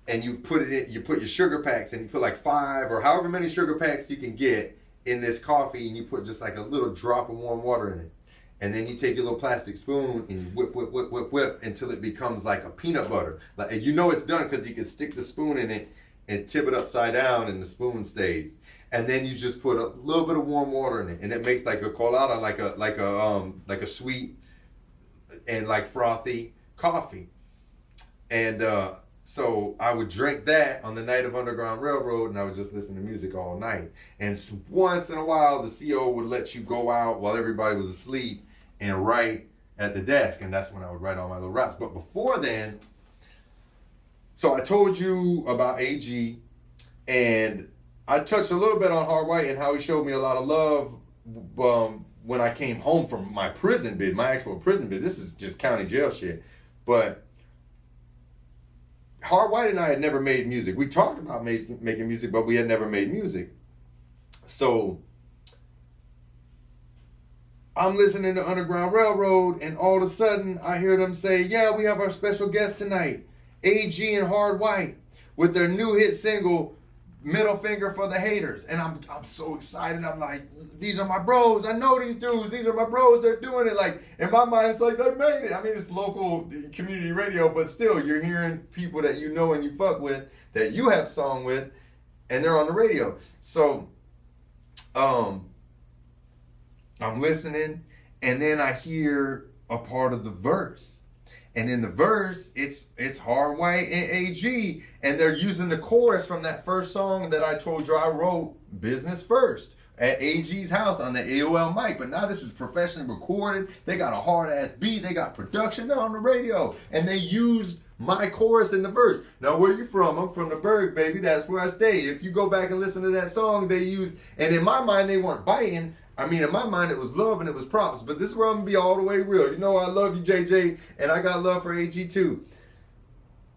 and you put it in, you put your sugar packs, and you put like 5 or however many sugar packs you can get in this coffee, and you put just like a little drop of warm water in it. And then you take your little plastic spoon and you whip until it becomes like a peanut butter. Like, and you know it's done because you can stick the spoon in it and tip it upside down and the spoon stays. And then you just put a little bit of warm water in it, and it makes like a colada, like a sweet and like frothy coffee. And so I would drink that on the night of Underground Railroad, and I would just listen to music all night. And once in a while, the CO would let you go out while everybody was asleep and write at the desk, and that's when I would write all my little raps. But before then, so I told you about AG, and I touched a little bit on Hard White and how he showed me a lot of love when I came home from my prison bid, my actual prison bid. This is just county jail shit. But Hard White and I had never made music. We talked about making music, but we had never made music. So I'm listening to Underground Railroad, and all of a sudden I hear them say, yeah, we have our special guest tonight, AG and Hard White, with their new hit single, Middle Finger for the Haters. And I'm so excited. I'm like, these are my bros. I know these dudes. These are my bros. They're doing it. Like, in my mind, it's like, they made it. I mean, it's local community radio, but still, you're hearing people that you know and you fuck with, that you have song with, and they're on the radio. So, I'm listening, and then I hear a part of the verse. And in the verse, it's Hard White and AG, and they're using the chorus from that first song that I told you I wrote, Business First, at AG's house on the AOL mic. But now this is professionally recorded. They got a hard-ass beat. They got production. They're on the radio. And they used my chorus in the verse. Now, where you from? I'm from the Berg, baby. That's where I stay. If you go back and listen to that song, they used, and in my mind, they weren't biting. I mean, in my mind, it was love and it was props. But this is where I'm going to be all the way real. You know, I love you, JJ, and I got love for AG too.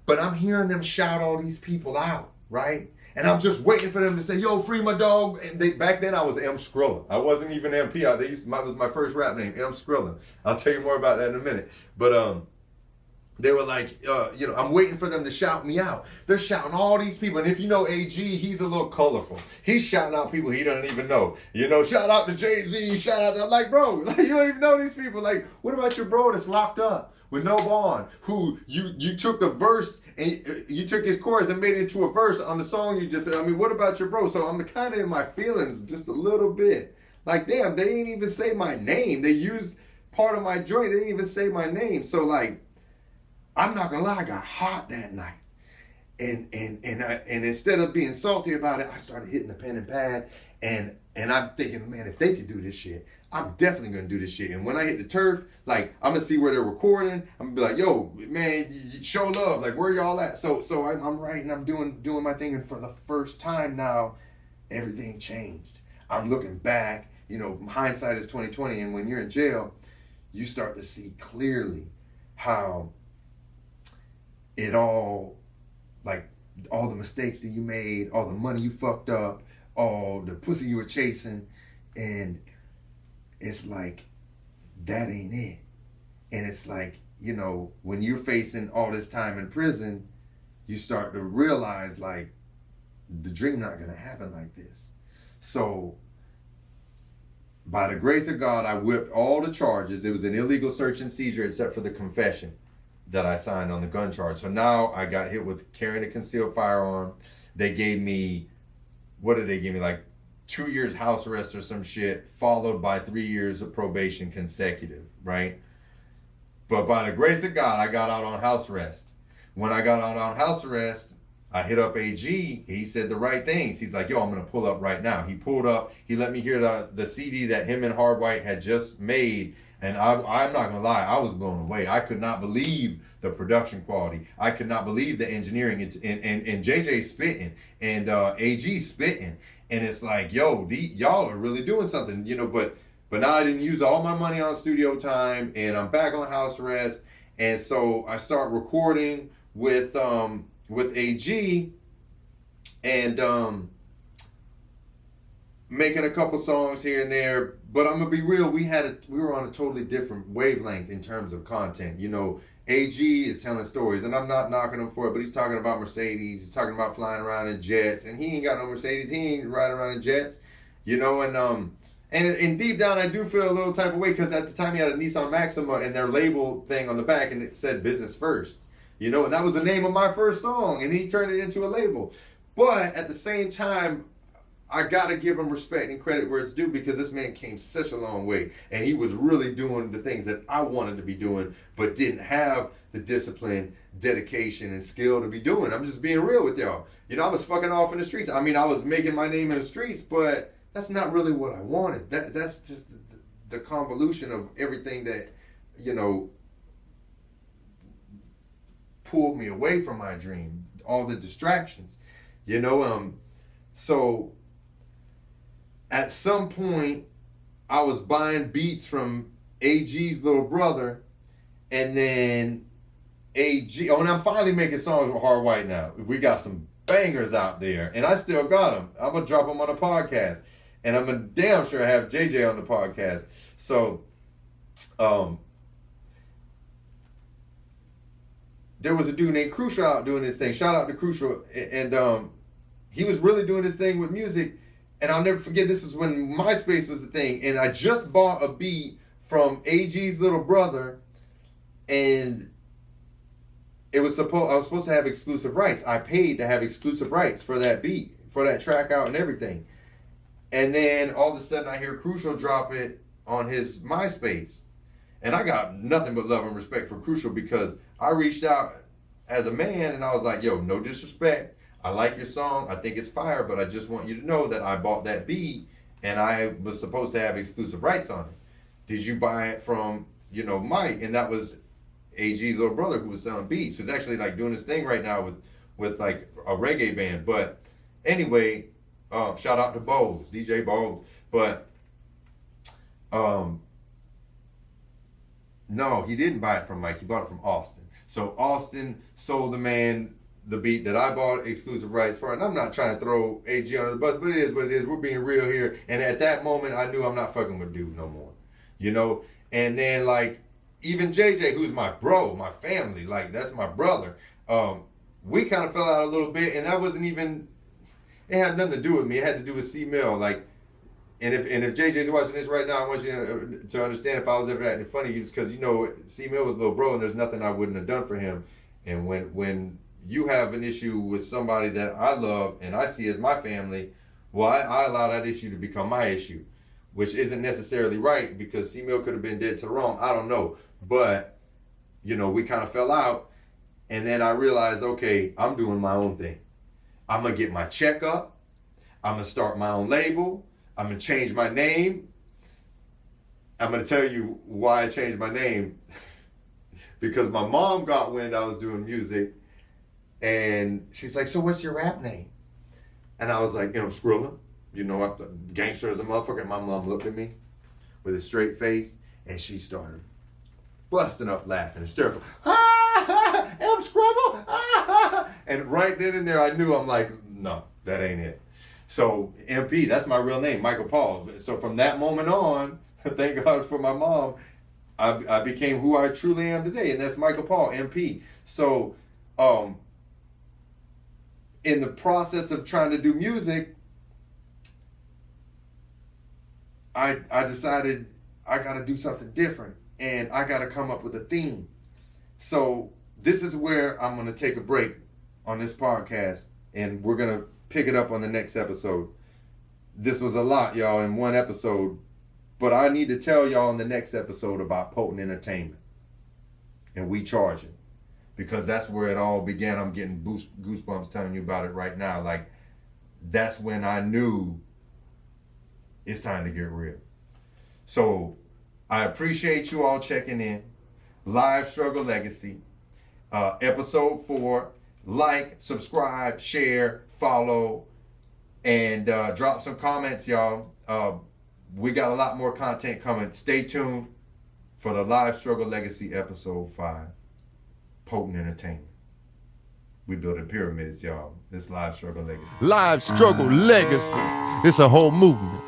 But I'm hearing them shout all these people out, right? And I'm just waiting for them to say, yo, free my dog. And back then, I was M. Skrilla. I wasn't even MP. That was my first rap name, M. Skrilla. I'll tell you more about that in a minute. But they were like, I'm waiting for them to shout me out. They're shouting all these people. And if you know AG, he's a little colorful. He's shouting out people he doesn't even know. You know, shout out to Jay-Z, shout out to, like, bro, like, you don't even know these people. Like, what about your bro that's locked up with no bond, who you took the verse and you took his chorus and made it into a verse on the song you just said? I mean, what about your bro? So I'm kind of in my feelings just a little bit. Like, damn, they didn't even say my name. They used part of my joint. They didn't even say my name. So, like, I'm not gonna lie, I got hot that night. And instead of being salty about it, I started hitting the pen and pad, and I'm thinking, man, if they could do this shit, I'm definitely gonna do this shit. And when I hit the turf, like, I'm gonna see where they're recording. I'm gonna be like, yo, man, show love. Like, where y'all at? So I'm writing, I'm doing my thing, and for the first time now, everything changed. I'm looking back, you know, hindsight is 20/20, and when you're in jail, you start to see clearly how it all, like, all the mistakes that you made, all the money you fucked up, all the pussy you were chasing, and it's like that ain't it. And it's like, you know, when you're facing all this time in prison, you start to realize like the dream not gonna happen like this. So by the grace of God, I whipped all the charges. It was an illegal search and seizure except for the confession that I signed on the gun charge. So now I got hit with carrying a concealed firearm. They gave me, what did they give me? Like 2 years house arrest or some shit, followed by 3 years of probation consecutive, right? But by the grace of God, I got out on house arrest. When I got out on house arrest, I hit up AG. He said the right things. He's like, yo, I'm going to pull up right now. He pulled up. He let me hear the CD that him and Hard White had just made. And I'm not going to lie, I was blown away. I could not believe the production quality. I could not believe the engineering. And JJ spitting and AG spitting. And it's like, yo, y'all are really doing something, you know, but now I didn't use all my money on studio time and I'm back on house arrest. And so I start recording with AG and making a couple songs here and there. But I'm gonna be real, we were on a totally different wavelength in terms of content. You know, AG is telling stories, and I'm not knocking him for it, but he's talking about Mercedes, he's talking about flying around in jets, and he ain't got no Mercedes, he ain't riding around in jets, you know, and deep down I do feel a little type of way because at the time he had a Nissan Maxima and their label thing on the back and it said business first. You know, and that was the name of my first song, and he turned it into a label. But at the same time, I gotta give him respect and credit where it's due because this man came such a long way, and he was really doing the things that I wanted to be doing, but didn't have the discipline, dedication, and skill to be doing. I'm just being real with y'all. You know, I was fucking off in the streets. I mean, I was making my name in the streets, but that's not really what I wanted. That's just the convolution of everything that, you know, pulled me away from my dream, all the distractions, you know. So at some point I was buying beats from AG's little brother, and then and I'm finally making songs with Hard White now. We got some bangers out there, and I still got them. I'm gonna drop them on the podcast, and I'm a damn sure have JJ on the podcast. So there was a dude named Crucial out doing this thing. Shout out to Crucial. And he was really doing this thing with music. And I'll never forget, this is when MySpace was the thing. And I just bought a beat from AG's little brother. And I was supposed to have exclusive rights. I paid to have exclusive rights for that beat, for that track out and everything. And then all of a sudden I hear Crucial drop it on his MySpace. And I got nothing but love and respect for Crucial because I reached out as a man and I was like, yo, no disrespect. I like your song. I think it's fire, but I just want you to know that I bought that beat and I was supposed to have exclusive rights on it. Did you buy it from, you know, Mike? And that was AG's little brother who was selling beats. Who's actually like doing this thing right now with like a reggae band. But anyway, shout out to Bose, DJ Bose. But no, he didn't buy it from Mike. He bought it from Austin. So Austin sold the man the beat that I bought exclusive rights for. And I'm not trying to throw AG under the bus, but it is what it is. We're being real here. And at that moment, I knew I'm not fucking with dude no more. You know? And then, like, even JJ, who's my bro, my family, like, that's my brother. We kind of fell out a little bit. And that wasn't even, it had nothing to do with me. It had to do with C-Mill. Like, and if JJ's watching this right now, I want you to understand if I was ever acting funny, it's because, you know, C-Mill was a little bro and there's nothing I wouldn't have done for him. And when you have an issue with somebody that I love and I see as my family, well, I allow that issue to become my issue, which isn't necessarily right because C-Mill could have been dead to the wrong. I don't know. But, you know, we kind of fell out. And then I realized, okay, I'm doing my own thing. I'm going to get my check up. I'm going to start my own label. I'm going to change my name. I'm going to tell you why I changed my name. Because my mom got wind I was doing music. And she's like, so what's your rap name? And I was like, M. Skrilla. You know, I'm gangster as a motherfucker. And my mom looked at me with a straight face. And she started busting up laughing, hysterical. Ah, M. Skrilla. Ah. And right then and there, I knew, I'm like, no, that ain't it. So MP, that's my real name, Michael Paul. So from that moment on, thank God for my mom, I became who I truly am today, and that's Michael Paul, MP. So, in the process of trying to do music, I decided I got to do something different, and I got to come up with a theme. So this is where I'm going to take a break on this podcast, and we're going to pick it up on the next episode. This was a lot, y'all, in one episode, but I need to tell y'all in the next episode about Potent Entertainment, and we charging, because that's where it all began. I'm getting goosebumps telling you about it right now. Like, that's when I knew it's time to get real. So I appreciate you all checking in. Live Struggle Legacy, episode 4. Like, subscribe, share, follow, and drop some comments, y'all. We got a lot more content coming. Stay tuned for the Live Struggle Legacy episode 5. Potent Entertainment. We building pyramids, y'all. This Live Struggle Legacy. Live struggle legacy. It's a whole movement.